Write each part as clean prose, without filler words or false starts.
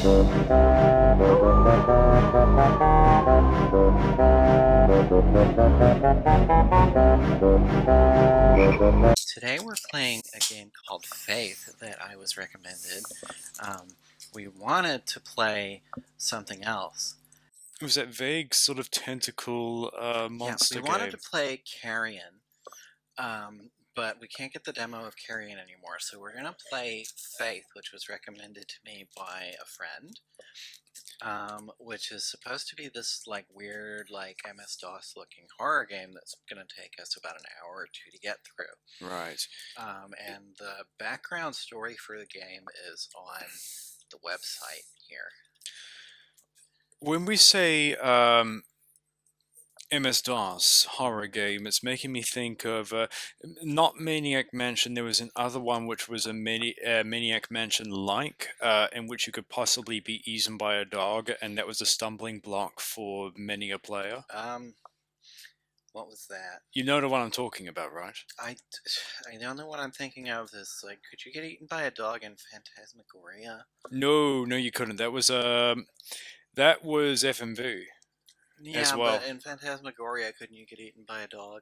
Today we're playing a game called Faith that I was recommended. Um, we wanted to play something else. It was that vague sort of tentacle Yeah, we monster wanted game. to play Carrion, but we can't get the demo of Carrion anymore, so we're gonna play Faith, which was recommended to me by a friend. Which is supposed to be this like weird, like MS-DOS looking horror game that's gonna take us about an hour or two to get through. Right. And the background story for the game is on the website here. When we say MS-DOS horror game, it's making me think of not Maniac Mansion. There was another one which was a Maniac Mansion-like, in which you could possibly be eaten by a dog, and that was a stumbling block for many a player. What was that? You know the one I'm talking about, right? I don't know what I'm thinking of. This like, could you get eaten by a dog in Phantasmagoria? No, you couldn't. That was FMV Yeah, as well. but in Phantasmagoria, couldn't you get eaten by a dog?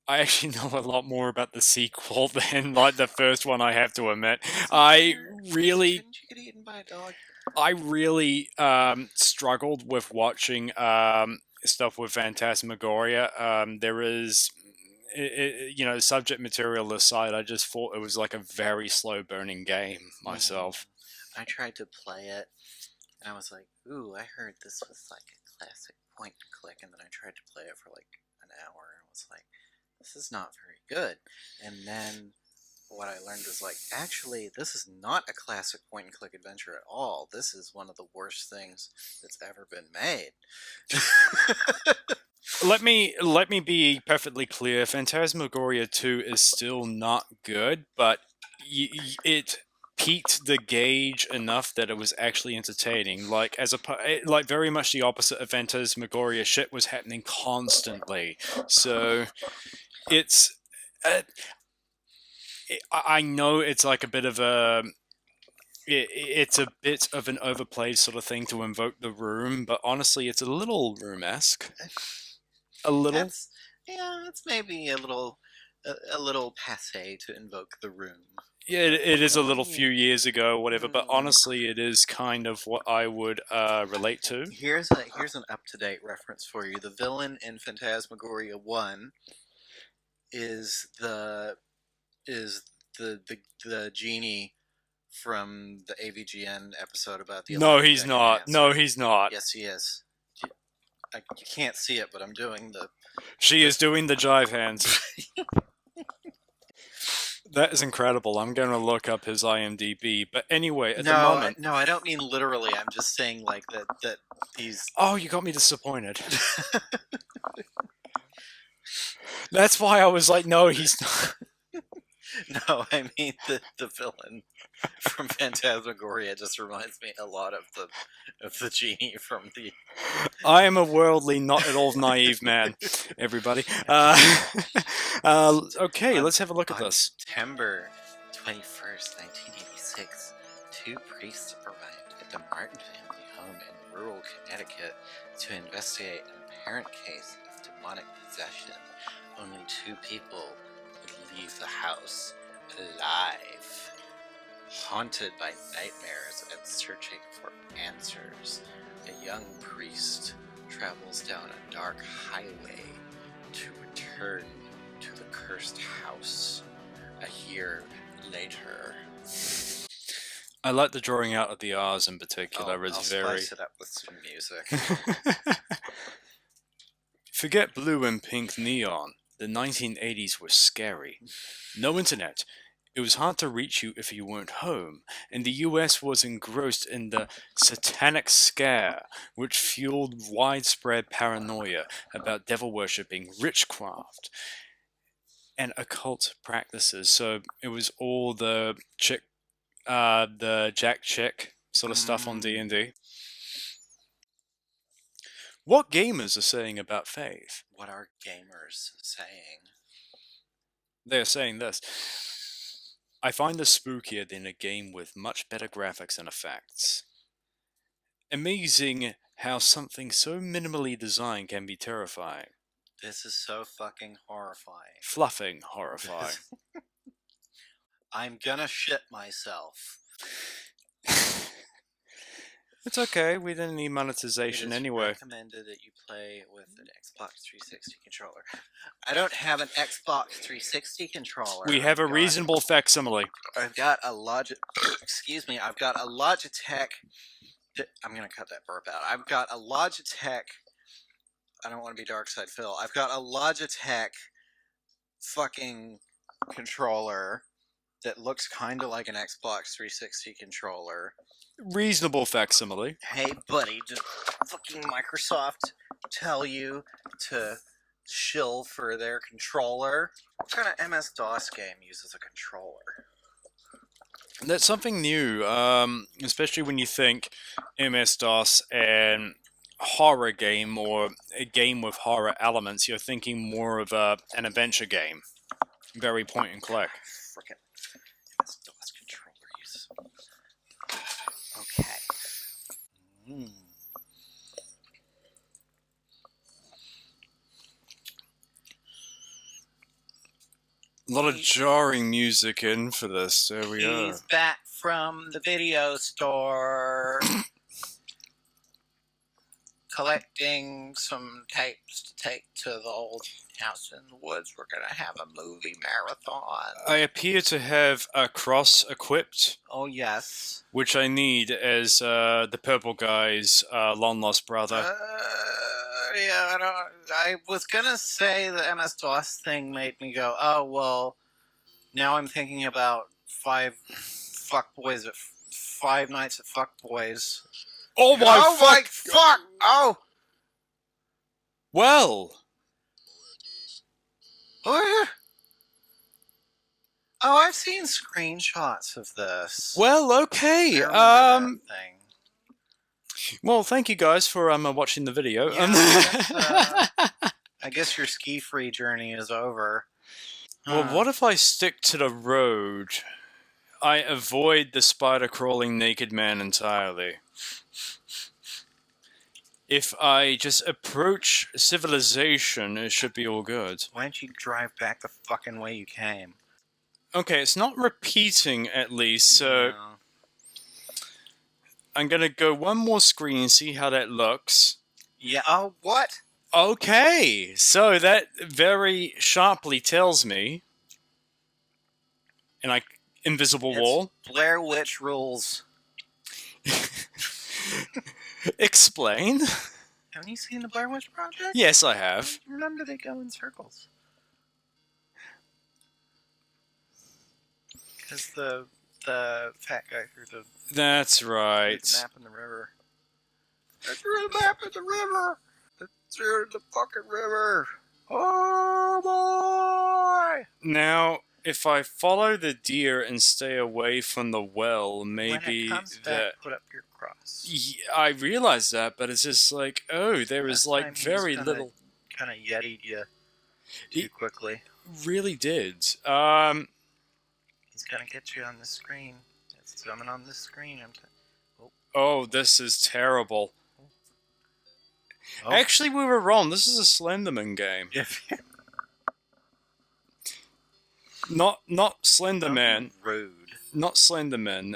I actually know a lot more about the sequel than like the first one, I have to admit. I really Couldn't you get eaten by a dog? I really struggled with watching stuff with Phantasmagoria. There is, subject material aside, I just thought it was like a very slow burning game myself. I tried to play it, and I was like, ooh, I heard this was like a classic point and click, and then I tried to play it for like an hour, and was like, this is not very good. And then what I learned was like, actually, this is not a classic point and click adventure at all. This is one of the worst things that's ever been made. Let me be perfectly clear. Phantasmagoria 2 is still not good, but it peaked the gauge enough that it was actually entertaining. Like like very much the opposite of Phantasmagoria. Shit was happening constantly, so it's. I know it's like a bit of a. It's a bit of an overplayed sort of thing to invoke the room, but honestly, it's a little room-esque. A little. It's maybe a little passe to invoke the room. Yeah, it is a little few years ago, whatever. But honestly, it is kind of what I would relate to. Here's an up-to-date reference for you. The villain in Phantasmagoria 1 is the genie from the AVGN episode about the. No, he's not. Answer. No, he's not. Yes, he is. You can't see it, but I'm doing the. She is doing the jive hands. That is incredible. I'm going to look up his IMDb. But anyway, at the moment. No, I don't mean literally. I'm just saying like that he's. Oh, you got me disappointed. That's why I was like, no, he's not. No, I mean the villain from Phantasmagoria just reminds me a lot of the genie from the. I am a worldly, not at all naive man. Everybody. Okay, let's have a look at this. September 21st, 1986, two priests arrived at the Martin family home in rural Connecticut to investigate an apparent case of demonic possession. Only two people would leave the house alive. Haunted by nightmares and searching for answers, a young priest travels down a dark highway to return to the cursed house a year later. I like the drawing out of the R's in particular. I'll spice it up with some music. Forget blue and pink neon. The 1980s were scary. No internet. It was hard to reach you if you weren't home, and the US was engrossed in the Satanic Scare, which fueled widespread paranoia about devil-worshipping witchcraft and occult practices. So it was all the Jack Chick sort of stuff on D&D. What gamers are saying about Faith? What are gamers saying? They're saying this. I find this spookier than a game with much better graphics and effects. Amazing how something so minimally designed can be terrifying. This is so fucking horrifying. Fluffing horrifying. I'm gonna shit myself. It's okay, we didn't need monetization It is anyway. recommended that you play with an Xbox 360 controller. I don't have an Xbox 360 controller. We have a reasonable facsimile. I've got a excuse me, I've got a Logitech. I'm gonna cut that burp out. I've got a Logitech. I don't want to be Dark Side Phil. I've got a Logitech fucking controller that looks kind of like an Xbox 360 controller. Reasonable facsimile. Hey, buddy, did fucking Microsoft tell you to shill for their controller? What kind of MS-DOS game uses a controller? That's something new, especially when you think MS-DOS and horror game or a game with horror elements. You're thinking more of an adventure game. Very point and click. Frickin' MS-DOS controller use. Okay. A lot of jarring music in for this. There we are. He's back from the video store. Collecting some tapes to take to the old house in the woods. We're gonna have a movie marathon. I appear to have a cross equipped, Oh yes. which I need as the purple guy's long lost brother. Yeah, I was gonna say the MS-DOS thing made me go, oh well. Now I'm thinking about Five Nights at Fuckboys. Oh my fuck! Oh! Well, Oh, I've seen screenshots of this. well, I okay. remember that thing. Well, thank you guys for watching the video. Yeah, I guess your ski-free journey is over. Well, what if I stick to the road? I avoid the spider-crawling naked man entirely. If I just approach civilization, it should be all good. Why don't you drive back the fucking way you came? Okay, it's not repeating at least, so No. I'm gonna go one more screen and see how that looks. Yeah. Oh, what? Okay, so that very sharply tells me, and invisible It's wall. Blair Witch rules. Explain. Haven't you seen the Blair Witch Project? Yes, I have. Remember, they go in circles. Because the fat guy threw the That's right. map in the river. I threw the map in the river. I threw the fucking river. Oh boy! Now, if I follow the deer and stay away from the well, maybe when it comes that. back, put up your cross. Yeah, I realize that, but it's just like, oh, there is Last time like he very just little. Kind of yeti'd you He- too quickly. Really did. He's gonna get you on the screen. It's coming on the screen. Oh, this is terrible. Oh. Actually, we were wrong. This is a Slenderman game. Not Slenderman. Rude. Not Slenderman.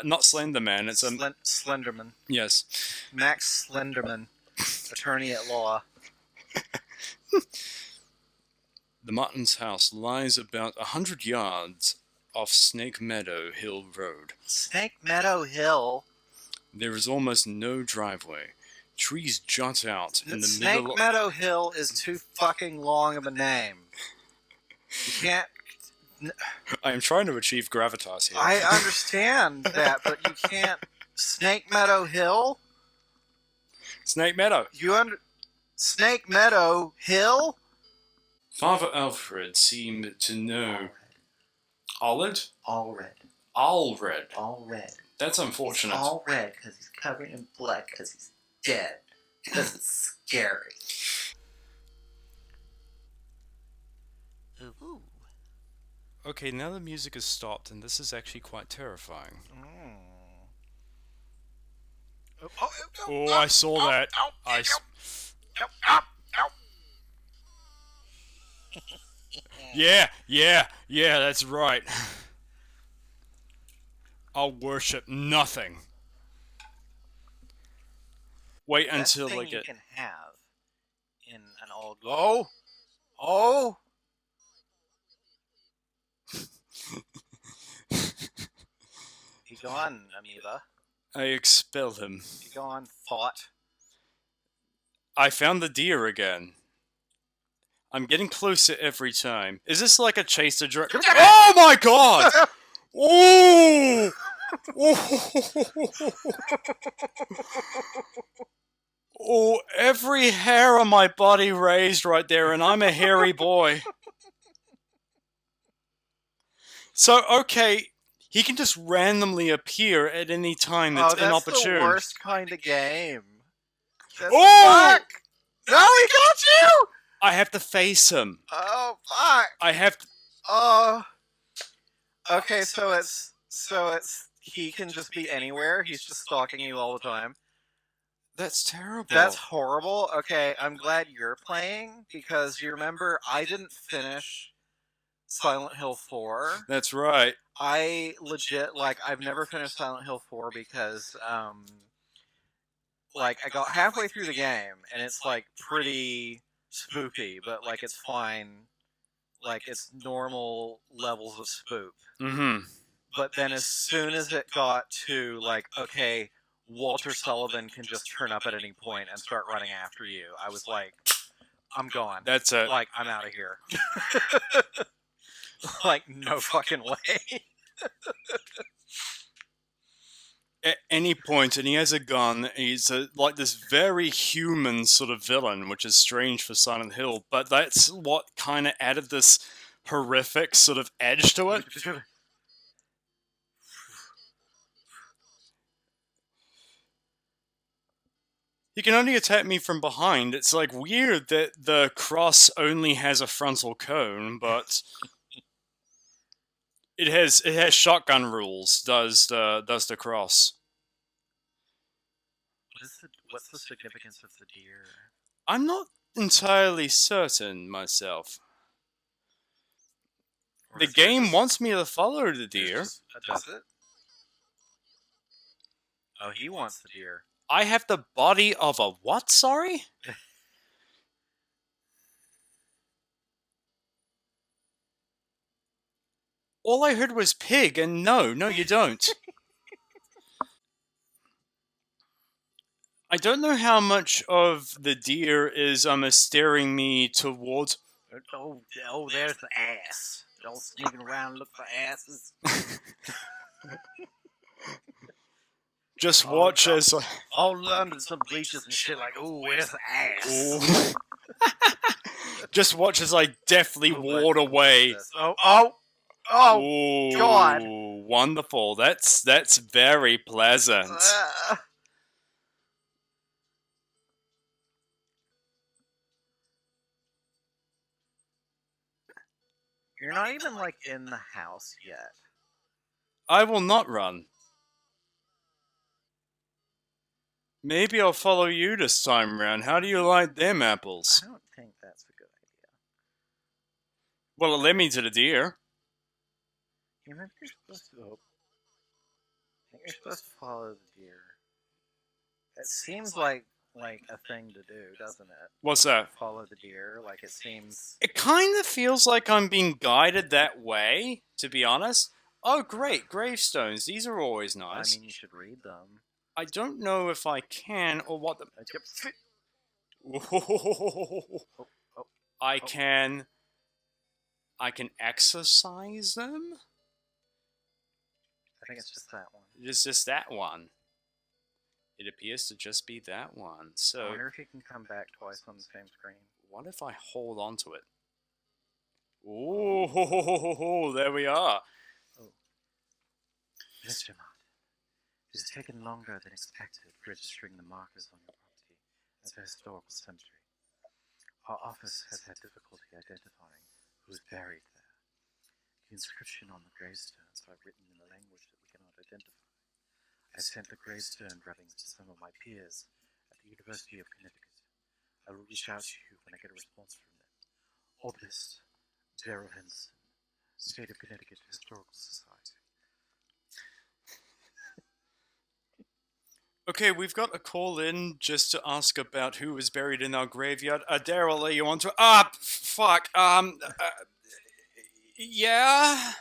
Not Slenderman. It's a Slenderman. yes. Max Slenderman, attorney at law. The Martins' house lies about 100 yards off Snake Meadow Hill Road. Snake Meadow Hill. There is almost no driveway. Trees jut out in the Snake middle. Meadow Hill is too fucking long of a name. You can't. I am trying to achieve gravitas here. I understand that, but you can't. Snake Meadow Hill. Snake Meadow. Snake Meadow Hill. Father Alfred seemed to know. Allred? All red. Allred. All red. That's unfortunate. He's all red because he's covered in blood because he's dead. Because it's scary. Ooh. Okay, now the music has stopped, and this is actually quite terrifying. Oh, Oh, I saw that. Yeah, that's right. I'll worship nothing. Wait Best until thing I you get... can have in an old... Oh! You go on, Amoeba. I expel him. You go on, Thought. I found the deer again. I'm getting closer every time. Is this like a chase to drag? Oh my god! Oh! Oh, every hair on my body raised right there, and I'm a hairy boy. So, okay, he can just randomly appear at any time that's inopportune. The worst kind of game. Oh! Fuck! No, he got you! I have to face him. Oh, fuck! I have to... Oh. Okay, so it's he can just be anywhere. He's just stalking you all the time. That's terrible. That's horrible. Okay, I'm glad you're playing because you remember I didn't finish Silent Hill 4. That's right. I legit I've never finished Silent Hill 4 because I got halfway through the game and it's pretty spooky, but it's fine. It's normal levels of spook. Mm-hmm. But then as soon as it got to okay, Walter Sullivan can just turn up at any point and start running after you, I was like, I'm gone. That's it. I'm out of here. No fucking way. At any point, and he has a gun, he's this very human sort of villain, which is strange for Silent Hill, but that's what kind of added this horrific sort of edge to it. He can only attack me from behind. It's weird that the cross only has a frontal cone, but it has shotgun rules. Does the cross? What's the significance of the deer? I'm not entirely certain myself. The game wants me to follow the deer. Does it? Oh, he wants the deer. I have the body of a what, sorry? All I heard was pig, and no, you don't. I don't know how much of the deer is steering me towards... Oh, there's the ass. Don't sneaking around and look for asses. Just watch as... all under some bleachers and shit ooh, where's the ass? Just watch as I deftly ward away. Oh, God. Wonderful. That's very pleasant. You're not even in the house yet. I will not run. Maybe I'll follow you this time round. How do you like them apples? I don't think that's a good idea. Well, it led me to the deer. You remember you're supposed to... I think you're supposed to follow the deer. It seems like a thing to do, doesn't it? What's that? Follow the deer. It seems... It kind of feels like I'm being guided that way, to be honest. Oh, great. Gravestones. These are always nice. I mean, you should read them. I don't know if I can or what the... I can exercise them? I think it's just that one. It's just that one. It appears to just be that one. So I wonder if you can come back twice on the same screen. What if I hold on to it? Oh, there we are. Oh. Mr. Mott, it has taken longer than expected registering the markers on your property as a historical cemetery. Our office has had difficulty identifying who is buried there. The inscription on the gravestones are written in a language that we cannot identify. I sent the gravestone rubbings to some of my peers, University of Connecticut. I will reach out to you when I get a response from them. Orbis, Daryl Henson, State of Connecticut Historical Society. Okay, we've got a call in just to ask about who was buried in our graveyard. Daryl, are you on to? Fuck. Yeah.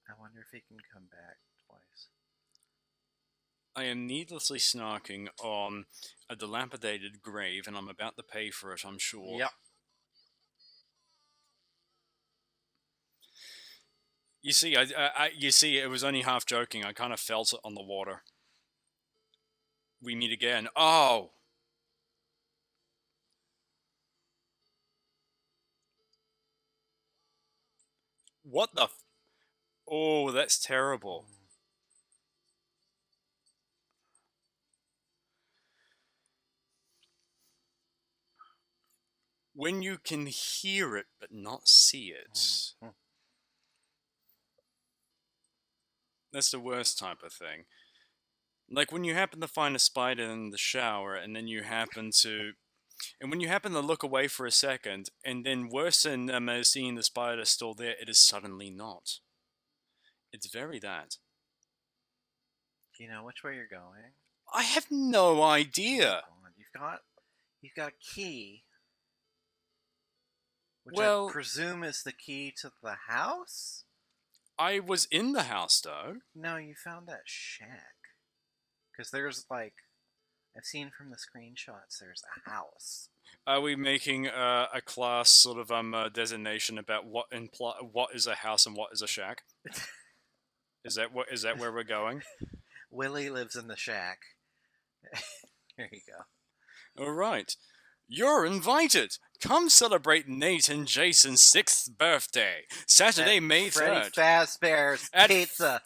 I wonder if he can come back twice. I am needlessly snarking on a dilapidated grave, and I'm about to pay for it, I'm sure. Yep. You see, it was only half joking. I kind of felt it on the water. We meet again. Oh! What the Oh, that's terrible. When you can hear it but not see it. That's the worst type of thing. Like when you happen to find a spider in the shower and then you happen to... And when you happen to look away for a second, and then worse than seeing the spider still there, it is suddenly not. It's very that. Do you know which way you're going? I have no idea. You've got a key, which Well, I presume is the key to the house? I was in the house, though. No, you found that shack. Because there's, like, I've seen from the screenshots, there's a house. Are we making a class sort of designation about what is a house and what is a shack? Is that where we're going? Willie lives in the shack. There you go. All right. You're invited. Come celebrate Nate and Jason's 6th birthday, Saturday, May 3rd. Freddy Fazbear's Pizza.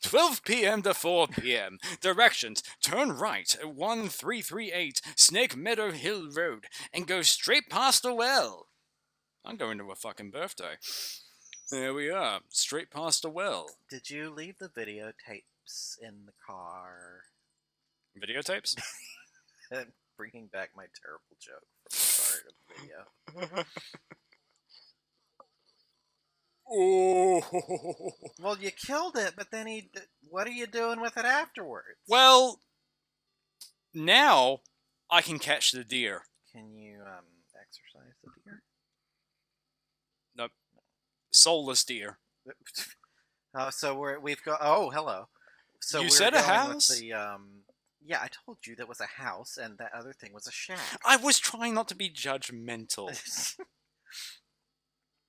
12 p.m. to 4 p.m. Directions: turn right at 1338 Snake Meadow Hill Road and go straight past the well. I'm going to a fucking birthday. There we are, straight past the well. Did you leave the videotapes in the car? Videotapes? Bringing back my terrible joke from the start of the video. Oh. Well, you killed it, but then what are you doing with it afterwards? Well, now I can catch the deer. Can you exercise the deer? Nope. Soulless deer. Oh, so we've got. Oh, hello. So you said a house? With the, yeah, I told you that was a house, and that other thing was a shack. I was trying not to be judgmental.